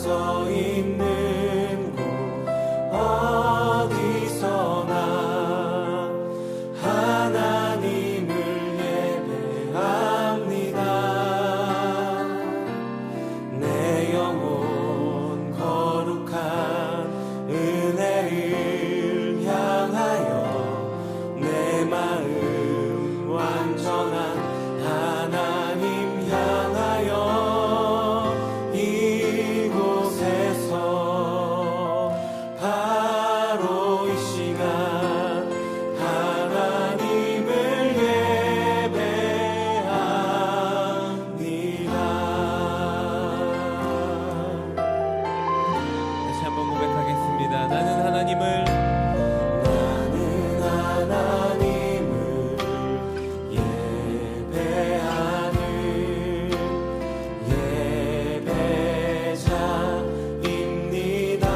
서 있는 곳 어디서나 하나님을 예배합니다. 내 영혼 거룩한 은혜를 향하여 내 마음 완전한 하나님 향하여 이곳에서 바로 이 시간 하나님을 예배합니다. 다시 한번 고백하겠습니다. 나는 하나님을 예배하는 예배자입니다.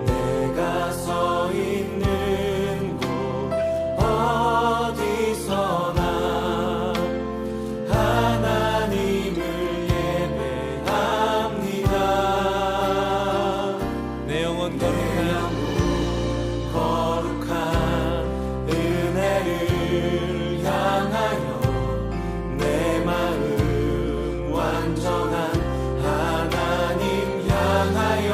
내가 서 있는 곳 어디서나 하나님을 예배합니다. 내 영혼 거룩한 은혜를 향하여 내 마음 완전한 하나님 향하여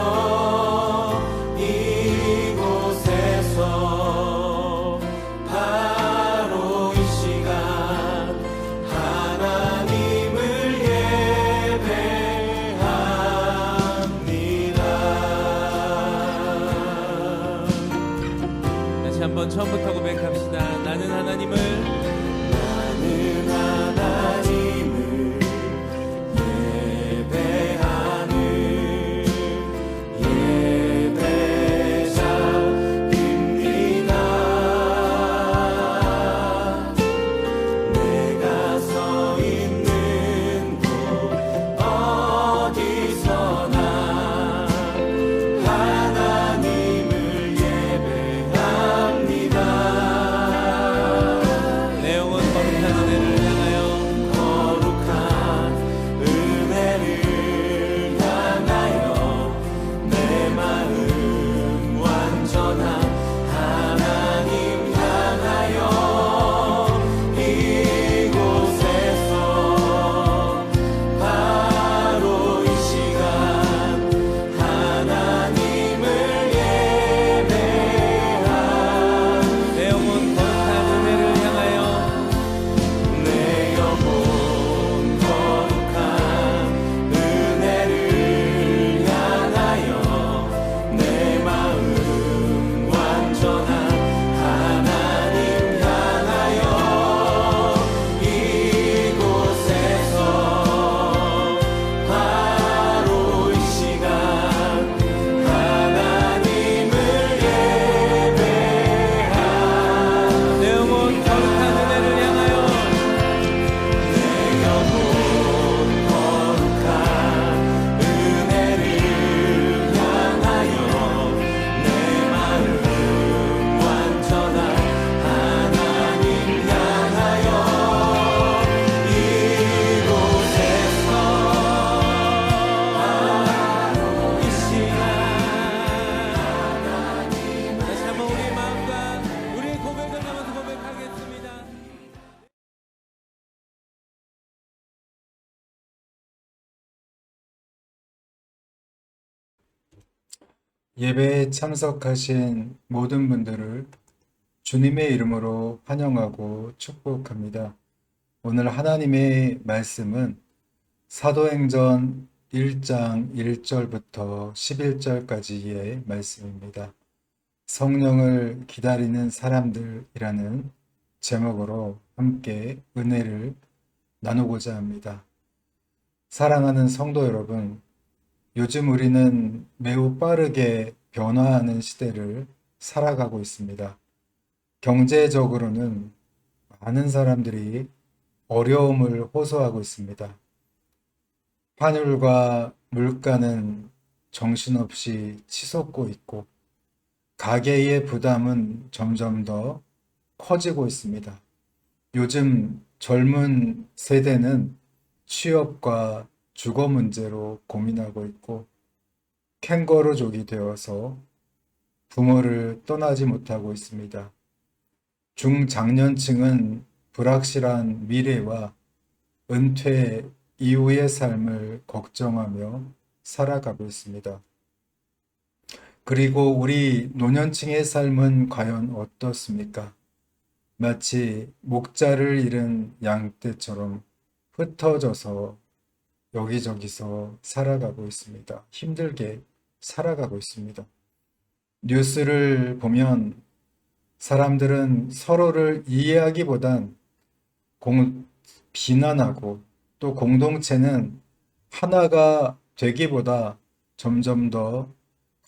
이곳에서 바로 이 시간 하나님을 예배합니다. 다시 한번 처음부터 고백합시다. 나는 하나님을 예배하는 예배자입니다. 내가 서 있는 곳 어디서나 하나님을 예배합니다. 내 영혼 거룩한 은혜를 향하여 거룩한 은혜를 향하여 내 마음 완전한 하나님 향하여 이곳에서 바로 이 시간 하나님을 예배합니다. 내 영혼 거룩한 은혜를 향하여 내 영혼 거룩한 은혜를 향하여 내 마음 완전한 하나님 향하여 이곳에서 바로 이 시간 하나님을 예배합니다. 내 영혼 거룩한 은혜를 향하여 내 영혼 거룩한 은혜를 향하여 내 마음 완전한 하나님 향하여 이곳에서 바로 이 시간 다시 한번 우리의 마음과 우리의 고백을 담아서 고백하겠습니다. 예배에 참석하신 모든 분들을 주님의 이름으로 환영하고 축복합니다. 오늘 하나님의 말씀은 사도행전 1장 1절부터 11절까지의 말씀입니다. 성령을 기다리는 사람들이라는 제목으로 함께 은혜를 나누고자 합니다. 사랑하는 성도 여러분, 요즘 우리는 매우 빠르게 변화하는 시대를 살아가고 있습니다. 경제적으로는 많은 사람들이 어려움을 호소하고 있습니다. 환율과 물가는 정신없이 치솟고 있고 가계의 부담은 점점 더 커지고 있습니다. 요즘 젊은 세대는 취업과 주거 문제로 고민하고 있고 캥거루족이 되어서 부모를 떠나지 못하고 있습니다. 중장년층은 불확실한 미래와 은퇴 이후의 삶을 걱정하며 살아가고 있습니다. 그리고 우리 노년층의 삶은 과연 어떻습니까? 마치 목자를 잃은 양떼처럼 흩어져서 여기저기서 살아가고 있습니다. 힘들게 살아가고 있습니다. 뉴스를 보면 사람들은 서로를 이해하기보단 비난하고 또 공동체는 하나가 되기보다 점점 더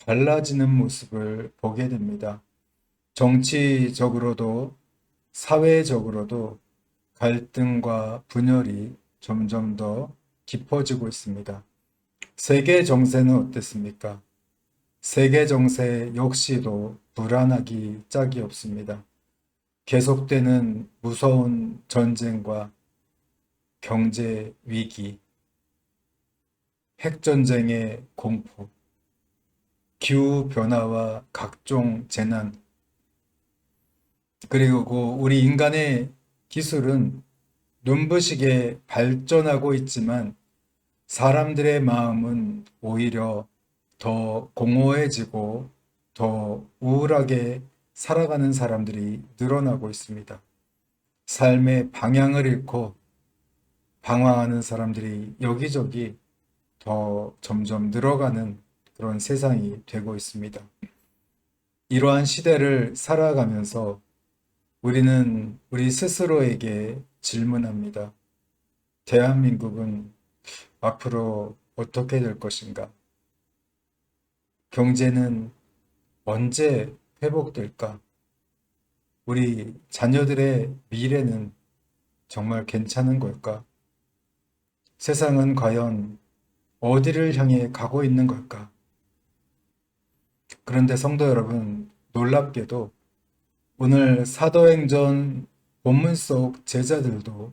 갈라지는 모습을 보게 됩니다. 정치적으로도 사회적으로도 갈등과 분열이 점점 더 깊어지고 있습니다. 세계 정세는 어땠습니까? 세계 정세 역시도 불안하기 짝이 없습니다. 계속되는 무서운 전쟁과 경제 위기, 핵전쟁의 공포, 기후변화와 각종 재난, 그리고 우리 인간의 기술은 눈부시게 발전하고 있지만 사람들의 마음은 오히려 더 공허해지고 더 우울하게 살아가는 사람들이 늘어나고 있습니다. 삶의 방향을 잃고 방황하는 사람들이 여기저기 더 점점 늘어가는 그런 세상이 되고 있습니다. 이러한 시대를 살아가면서 우리는 우리 스스로에게 질문합니다. 대한민국은 앞으로 어떻게 될 것인가? 경제는 언제 회복될까? 우리 자녀들의 미래는 정말 괜찮은 걸까? 세상은 과연 어디를 향해 가고 있는 걸까? 그런데 성도 여러분, 놀랍게도 오늘 사도행전 본문 속 제자들도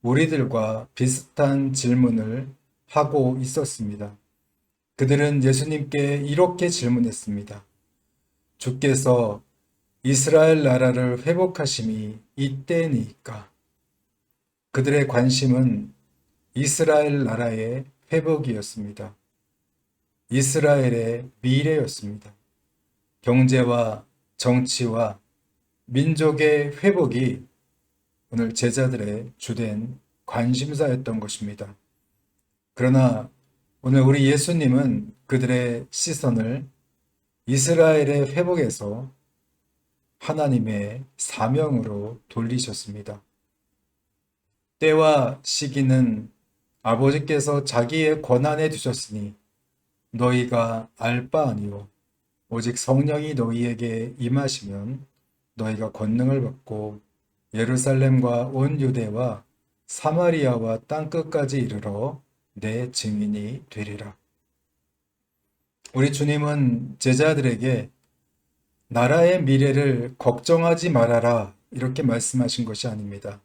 우리들과 비슷한 질문을 하고 있었습니다. 그들은 예수님께 이렇게 질문했습니다. 주께서 이스라엘 나라를 회복하심이 이때니까? 그들의 관심은 이스라엘 나라의 회복이었습니다. 이스라엘의 미래였습니다. 경제와 정치와 민족의 회복이 오늘 제자들의 주된 관심사였던 것입니다. 그러나 오늘 우리 예수님은 그들의 시선을 이스라엘의 회복에서 하나님의 사명으로 돌리셨습니다. 때와 시기는 아버지께서 자기의 권한에 두셨으니 너희가 알 바 아니요 오직 성령이 너희에게 임하시면 너희가 권능을 받고 예루살렘과 온 유대와 사마리아와 땅끝까지 이르러 내 증인이 되리라. 우리 주님은 제자들에게 나라의 미래를 걱정하지 말아라 이렇게 말씀하신 것이 아닙니다.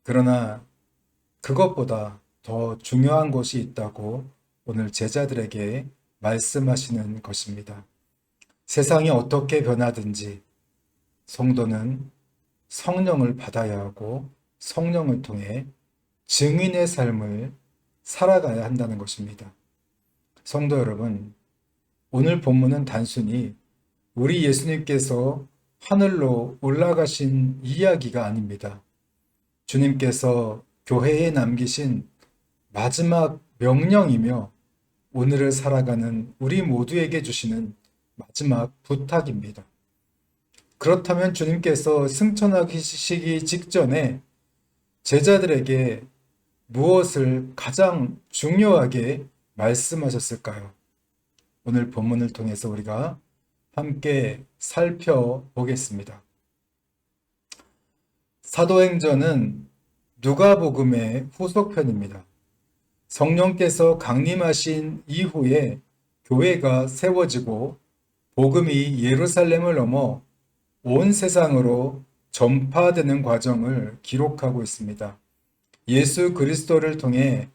그러나 그것보다 더 중요한 것이 있다고 오늘 제자들에게 말씀하시는 것입니다. 세상이 어떻게 변하든지 성도는 성령을 받아야 하고 성령을 통해 증인의 삶을 살아가야 한다는 것입니다. 성도 여러분, 오늘 본문은 단순히 우리 예수님께서 하늘로 올라가신 이야기가 아닙니다. 주님께서 교회에 남기신 마지막 명령이며 오늘을 살아가는 우리 모두에게 주시는 마지막 부탁입니다. 그렇다면 주님께서 승천하시기 직전에 제자들에게 무엇을 가장 중요하게 말씀하셨을까요? 오늘 본문을 통해서 우리가 함께 살펴보겠습니다. 사도행전은 누가복음의 후속편입니다. 성령께서 강림하신 이후에 교회가 세워지고 복음이 예루살렘을 넘어 온 세상으로 전파되는 과정을 기록하고 있습니다. 예수 그리스도를 통해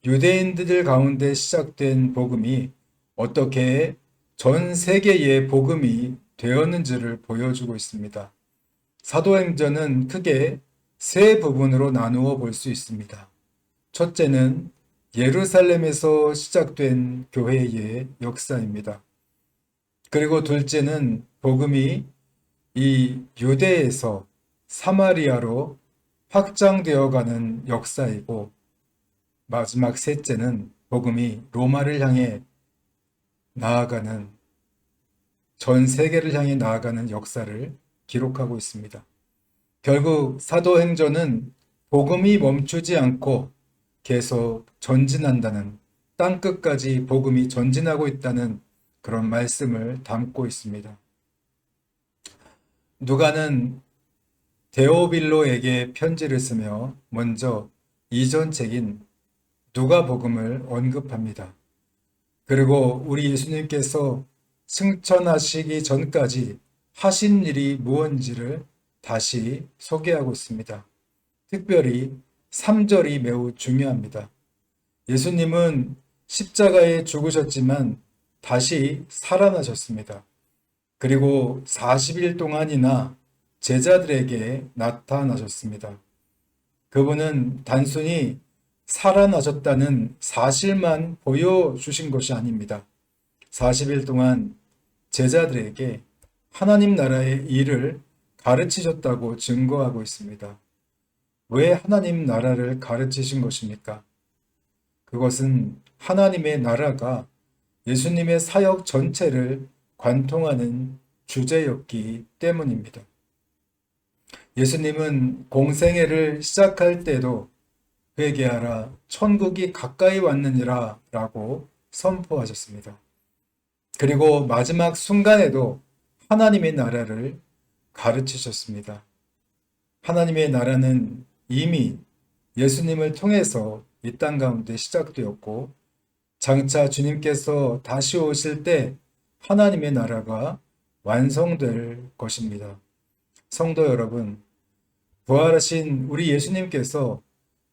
유대인들 가운데 시작된 복음이 어떻게 전 세계의 복음이 되었는지를 보여주고 있습니다. 사도행전은 크게 세 부분으로 나누어 볼 수 있습니다. 첫째는 예루살렘에서 시작된 교회의 역사입니다. 그리고 둘째는 복음이 이 유대에서 사마리아로 확장되어 가는 역사이고, 마지막 셋째는 복음이 로마를 향해 나아가는, 전 세계를 향해 나아가는 역사를 기록하고 있습니다. 결국 사도행전은 복음이 멈추지 않고 계속 전진한다는, 땅끝까지 복음이 전진하고 있다는 그런 말씀을 담고 있습니다. 누가는 데오빌로에게 편지를 쓰며 먼저 이전 책인 누가복음을 언급합니다. 그리고 우리 예수님께서 승천하시기 전까지 하신 일이 무엇인지를 다시 소개하고 있습니다. 특별히 3절이 매우 중요합니다. 예수님은 십자가에 죽으셨지만 다시 살아나셨습니다. 그리고 40일 동안이나 제자들에게 나타나셨습니다. 그분은 단순히 살아나셨다는 사실만 보여주신 것이 아닙니다. 40일 동안 제자들에게 하나님 나라의 일을 가르치셨다고 증거하고 있습니다. 왜 하나님 나라를 가르치신 것입니까? 그것은 하나님의 나라가 예수님의 사역 전체를 관통하는 주제였기 때문입니다. 예수님은 공생애를 시작할 때도 회개하라, 천국이 가까이 왔느니라 라고 선포하셨습니다. 그리고 마지막 순간에도 하나님의 나라를 가르치셨습니다. 하나님의 나라는 이미 예수님을 통해서 이 땅 가운데 시작되었고, 장차 주님께서 다시 오실 때 하나님의 나라가 완성될 것입니다. 성도 여러분, 부활하신 우리 예수님께서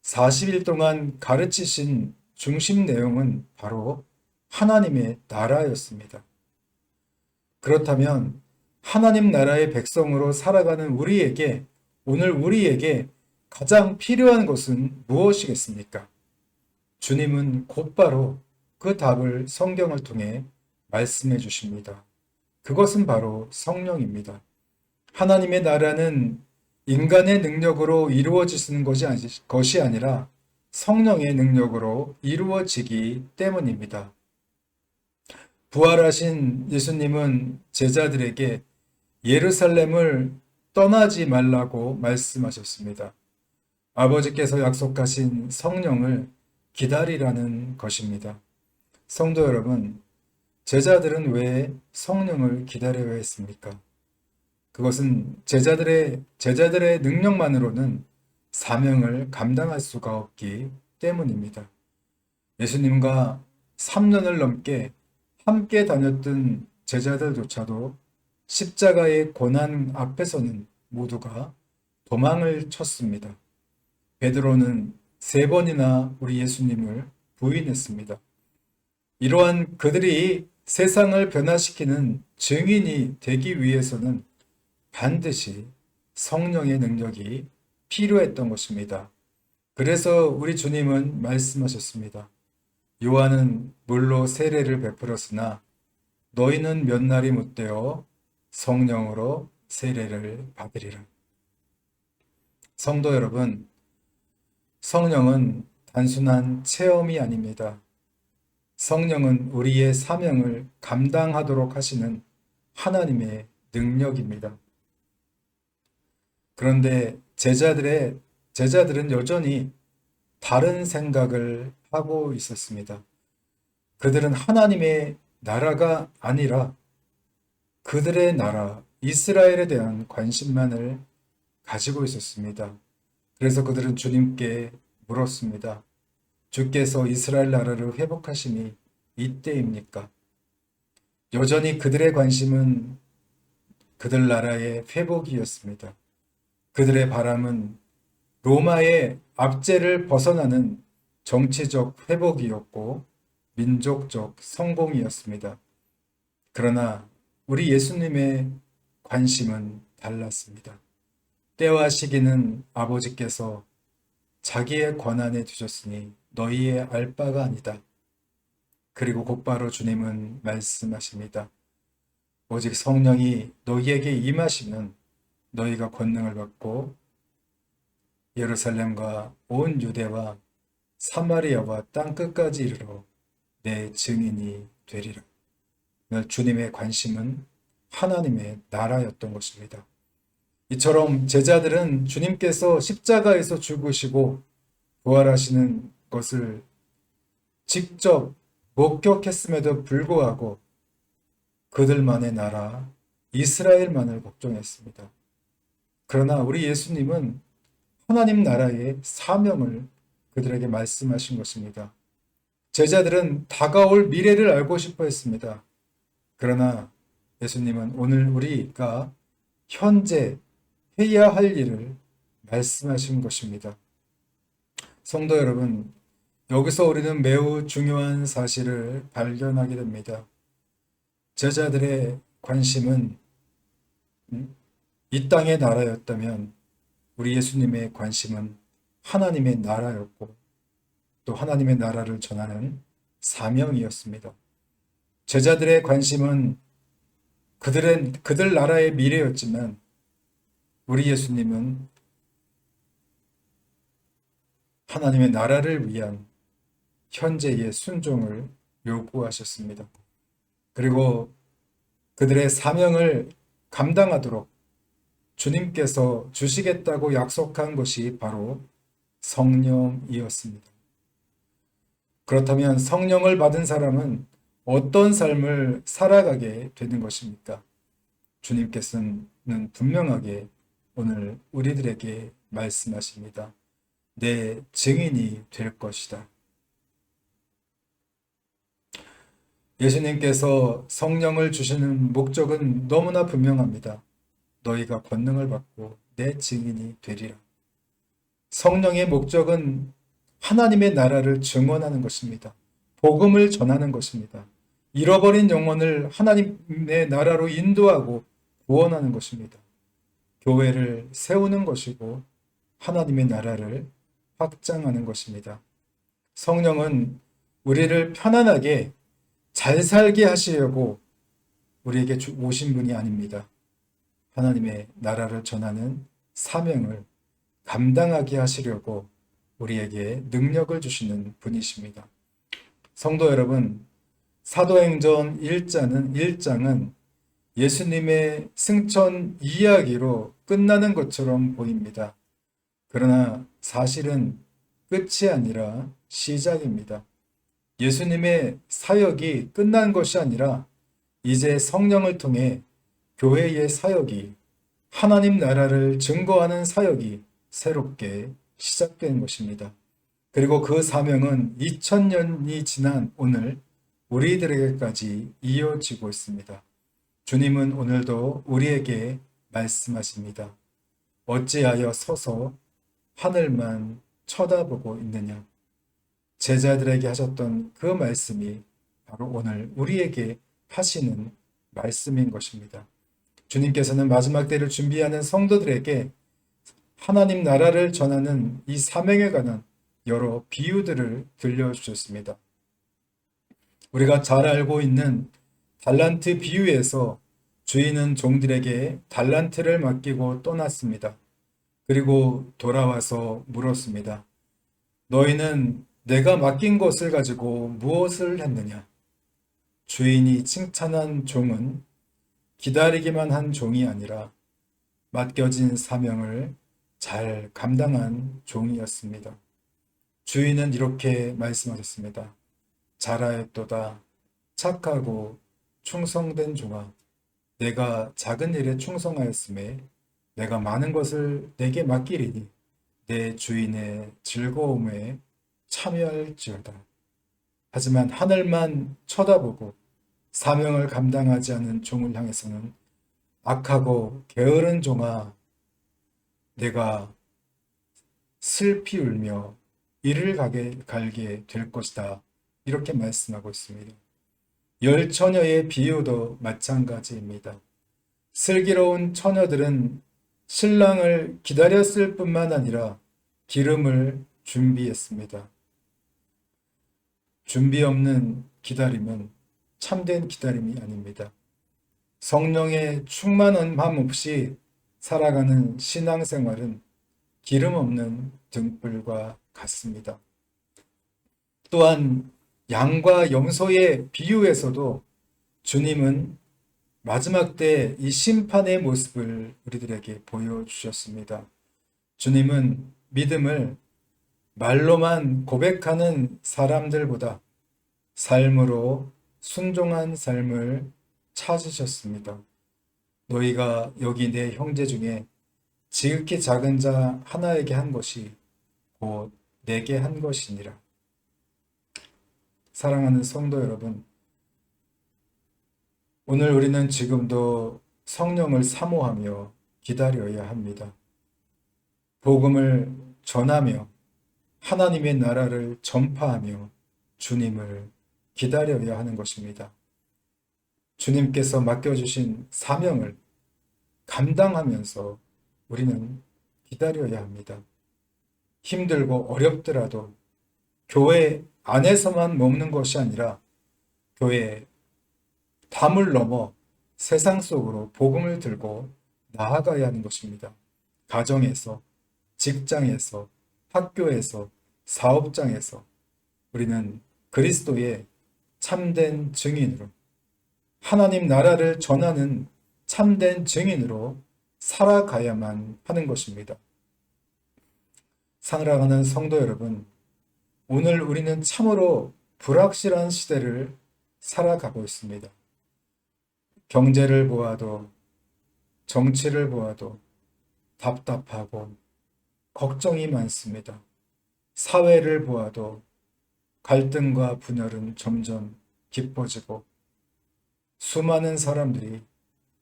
40일 동안 가르치신 중심 내용은 바로 하나님의 나라였습니다. 그렇다면 하나님 나라의 백성으로 살아가는 우리에게, 오늘 우리에게 가장 필요한 것은 무엇이겠습니까? 주님은 곧바로 그 답을 성경을 통해 말씀해 주십니다. 그것은 바로 성령입니다. 하나님의 나라는 인간의 능력으로 이루어지는 것이 아니라 성령의 능력으로 이루어지기 때문입니다. 부활하신 예수님은 제자들에게 예루살렘을 떠나지 말라고 말씀하셨습니다. 아버지께서 약속하신 성령을 기다리라는 것입니다. 성도 여러분, 제자들은 왜 성령을 기다려야 했습니까? 그것은 제자들의 능력만으로는 사명을 감당할 수가 없기 때문입니다. 예수님과 3년을 넘게 함께 다녔던 제자들조차도 십자가의 고난 앞에서는 모두가 도망을 쳤습니다. 베드로는 3번이나 우리 예수님을 부인했습니다. 이러한 그들이 세상을 변화시키는 증인이 되기 위해서는 반드시 성령의 능력이 필요했던 것입니다. 그래서 우리 주님은 말씀하셨습니다. 요한은 물로 세례를 베풀었으나 너희는 몇 날이 못되어 성령으로 세례를 받으리라. 성도 여러분, 성령은 단순한 체험이 아닙니다. 성령은 우리의 사명을 감당하도록 하시는 하나님의 능력입니다. 그런데 제자들은 여전히 다른 생각을 하고 있었습니다. 그들은 하나님의 나라가 아니라 그들의 나라, 이스라엘에 대한 관심만을 가지고 있었습니다. 그래서 그들은 주님께 물었습니다. 주께서 이스라엘 나라를 회복하심이 이때입니까? 여전히 그들의 관심은 그들 나라의 회복이었습니다. 그들의 바람은 로마의 압제를 벗어나는 정치적 회복이었고 민족적 성공이었습니다. 그러나 우리 예수님의 관심은 달랐습니다. 때와 시기는 아버지께서 자기의 권한에 두셨으니 너희의 알 바가 아니다. 그리고 곧바로 주님은 말씀하십니다. 오직 성령이 너희에게 임하시면 너희가 권능을 받고 예루살렘과 온 유대와 사마리아와 땅 끝까지 이르러 내 증인이 되리라. 주님의 관심은 하나님의 나라였던 것입니다. 이처럼 제자들은 주님께서 십자가에서 죽으시고 부활하시는 것을 직접 목격했음에도 불구하고 그들만의 나라 이스라엘만을 걱정했습니다. 그러나 우리 예수님은 하나님 나라의 사명을 그들에게 말씀하신 것입니다. 제자들은 다가올 미래를 알고 싶어 했습니다. 그러나 예수님은 오늘 우리가 현재 해야 할 일을 말씀하신 것입니다. 성도 여러분, 여기서 우리는 매우 중요한 사실을 발견하게 됩니다. 제자들의 관심은 이 땅의 나라였다면 우리 예수님의 관심은 하나님의 나라였고 또 하나님의 나라를 전하는 사명이었습니다. 제자들의 관심은 그들 나라의 미래였지만 우리 예수님은 하나님의 나라를 위한 현재의 순종을 요구하셨습니다. 그리고 그들의 사명을 감당하도록 주님께서 주시겠다고 약속한 것이 바로 성령이었습니다. 그렇다면 성령을 받은 사람은 어떤 삶을 살아가게 되는 것입니까? 주님께서는 분명하게 오늘 우리들에게 말씀하십니다. 내 증인이 될 것이다. 예수님께서 성령을 주시는 목적은 너무나 분명합니다. 너희가 권능을 받고 내 증인이 되리라. 성령의 목적은 하나님의 나라를 증언하는 것입니다. 복음을 전하는 것입니다. 잃어버린 영혼을 하나님의 나라로 인도하고 구원하는 것입니다. 교회를 세우는 것이고 하나님의 나라를 확장하는 것입니다. 성령은 우리를 편안하게 잘 살게 하시려고 우리에게 오신 분이 아닙니다. 하나님의 나라를 전하는 사명을 감당하게 하시려고 우리에게 능력을 주시는 분이십니다. 성도 여러분, 사도행전 1장은 예수님의 승천 이야기로 끝나는 것처럼 보입니다. 그러나 사실은 끝이 아니라 시작입니다. 예수님의 사역이 끝난 것이 아니라 이제 성령을 통해 교회의 사역이 하나님 나라를 증거하는 사역이 새롭게 시작된 것입니다. 그리고 그 사명은 2000년이 지난 오늘 우리들에게까지 이어지고 있습니다. 주님은 오늘도 우리에게 말씀하십니다. 어찌하여 서서 하늘만 쳐다보고 있느냐. 제자들에게 하셨던 그 말씀이 바로 오늘 우리에게 하시는 말씀인 것입니다. 주님께서는 마지막 때를 준비하는 성도들에게 하나님 나라를 전하는 이 사명에 관한 여러 비유들을 들려주셨습니다. 우리가 잘 알고 있는 달란트 비유에서 주인은 종들에게 달란트를 맡기고 떠났습니다. 그리고 돌아와서 물었습니다. 너희는 내가 맡긴 것을 가지고 무엇을 했느냐? 주인이 칭찬한 종은 기다리기만 한 종이 아니라 맡겨진 사명을 잘 감당한 종이었습니다. 주인은 이렇게 말씀하셨습니다. 잘하였도다. 착하고 충성된 종아. 내가 작은 일에 충성하였음에 내가 많은 것을 내게 맡기리니 내 주인의 즐거움에 참여할지어다. 하지만 하늘만 쳐다보고 사명을 감당하지 않은 종을 향해서는 악하고 게으른 종아, 내가 슬피 울며 이를 갈게 될 것이다. 이렇게 말씀하고 있습니다. 열 처녀의 비유도 마찬가지입니다. 슬기로운 처녀들은 신랑을 기다렸을 뿐만 아니라 기름을 준비했습니다. 준비 없는 기다림은 참된 기다림이 아닙니다. 성령의 충만한 맘 없이 살아가는 신앙생활은 기름 없는 등불과 같습니다. 또한 양과 염소의 비유에서도 주님은 마지막 때 이 심판의 모습을 우리들에게 보여주셨습니다. 주님은 믿음을 말로만 고백하는 사람들보다 삶으로 순종한 삶을 찾으셨습니다. 너희가 여기 내 형제 중에 지극히 작은 자 하나에게 한 것이 곧 내게 한 것이니라. 사랑하는 성도 여러분, 오늘 우리는 지금도 성령을 사모하며 기다려야 합니다. 복음을 전하며 하나님의 나라를 전파하며 주님을 기다려야 하는 것입니다. 주님께서 맡겨주신 사명을 감당하면서 우리는 기다려야 합니다. 힘들고 어렵더라도 교회 안에서만 머무는 것이 아니라 교회 담을 넘어 세상 속으로 복음을 들고 나아가야 하는 것입니다. 가정에서, 직장에서, 학교에서, 사업장에서 우리는 그리스도의 참된 증인으로 하나님 나라를 전하는 참된 증인으로 살아가야만 하는 것입니다. 사랑하는 성도 여러분, 오늘 우리는 참으로 불확실한 시대를 살아가고 있습니다. 경제를 보아도 정치를 보아도 답답하고 걱정이 많습니다. 사회를 보아도 갈등과 분열은 점점 깊어지고 수많은 사람들이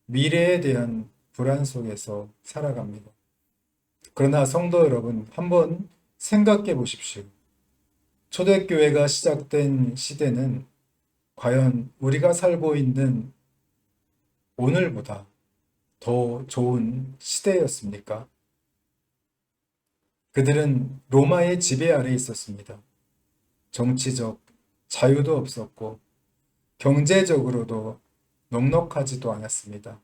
미래에 대한 불안 속에서 살아갑니다. 그러나 성도 여러분, 한번 생각해 보십시오. 초대교회가 시작된 시대는 과연 우리가 살고 있는 오늘보다 더 좋은 시대였습니까? 그들은 로마의 지배 아래 있었습니다. 정치적 자유도 없었고 경제적으로도 넉넉하지도 않았습니다.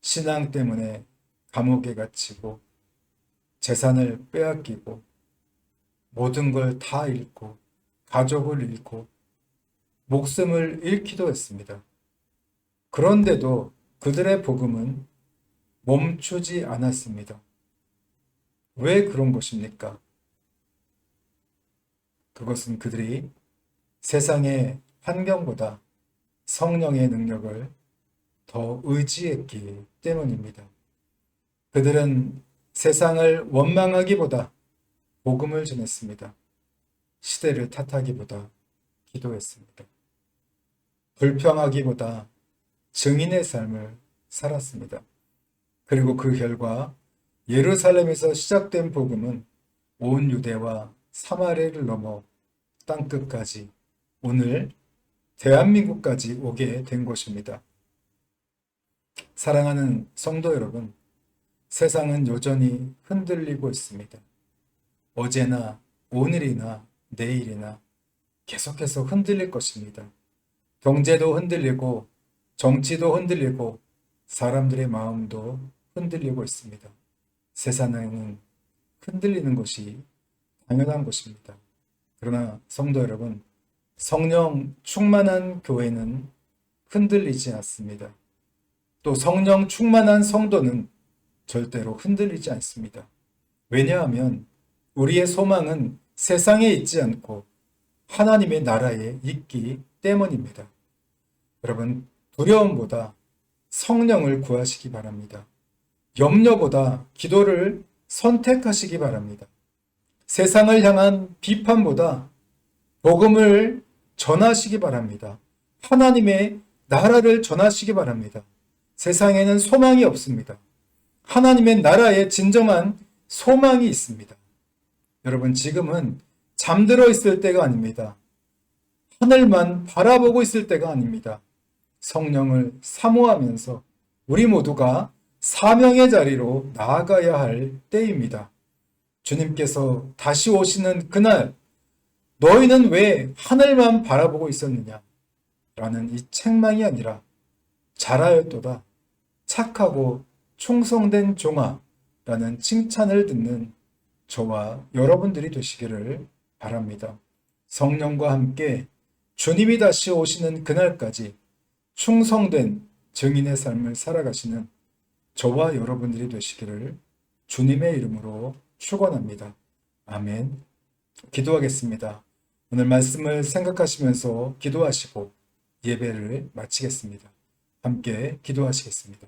신앙 때문에 감옥에 갇히고 재산을 빼앗기고 모든 걸 다 잃고 가족을 잃고 목숨을 잃기도 했습니다. 그런데도 그들의 복음은 멈추지 않았습니다. 왜 그런 것입니까? 그것은 그들이 세상의 환경보다 성령의 능력을 더 의지했기 때문입니다. 그들은 세상을 원망하기보다 복음을 전했습니다. 시대를 탓하기보다 기도했습니다. 불평하기보다 증인의 삶을 살았습니다. 그리고 그 결과 예루살렘에서 시작된 복음은 온 유대와 사마리아를 넘어 땅끝까지 오늘 대한민국까지 오게 된 것입니다. 사랑하는 성도 여러분, 세상은 여전히 흔들리고 있습니다. 어제나 오늘이나 내일이나 계속해서 흔들릴 것입니다. 경제도 흔들리고 정치도 흔들리고 사람들의 마음도 흔들리고 있습니다. 세상은 흔들리는 것이 당연한 것입니다. 그러나 성도 여러분, 성령 충만한 교회는 흔들리지 않습니다. 또 성령 충만한 성도는 절대로 흔들리지 않습니다. 왜냐하면 우리의 소망은 세상에 있지 않고 하나님의 나라에 있기 때문입니다. 여러분, 두려움보다 성령을 구하시기 바랍니다. 염려보다 기도를 선택하시기 바랍니다. 세상을 향한 비판보다 복음을 전하시기 바랍니다. 하나님의 나라를 전하시기 바랍니다. 세상에는 소망이 없습니다. 하나님의 나라에 진정한 소망이 있습니다. 여러분, 지금은 잠들어 있을 때가 아닙니다. 하늘만 바라보고 있을 때가 아닙니다. 성령을 사모하면서 우리 모두가 사명의 자리로 나아가야 할 때입니다. 주님께서 다시 오시는 그날, 너희는 왜 하늘만 바라보고 있었느냐? 라는 이 책망이 아니라, 잘하였도다, 착하고 충성된 종아, 라는 칭찬을 듣는 저와 여러분들이 되시기를 바랍니다. 성령과 함께 주님이 다시 오시는 그날까지 충성된 증인의 삶을 살아가시는 저와 여러분들이 되시기를 주님의 이름으로 축원합니다. 아멘. 기도하겠습니다. 오늘 말씀을 생각하시면서 기도하시고 예배를 마치겠습니다. 함께 기도하시겠습니다.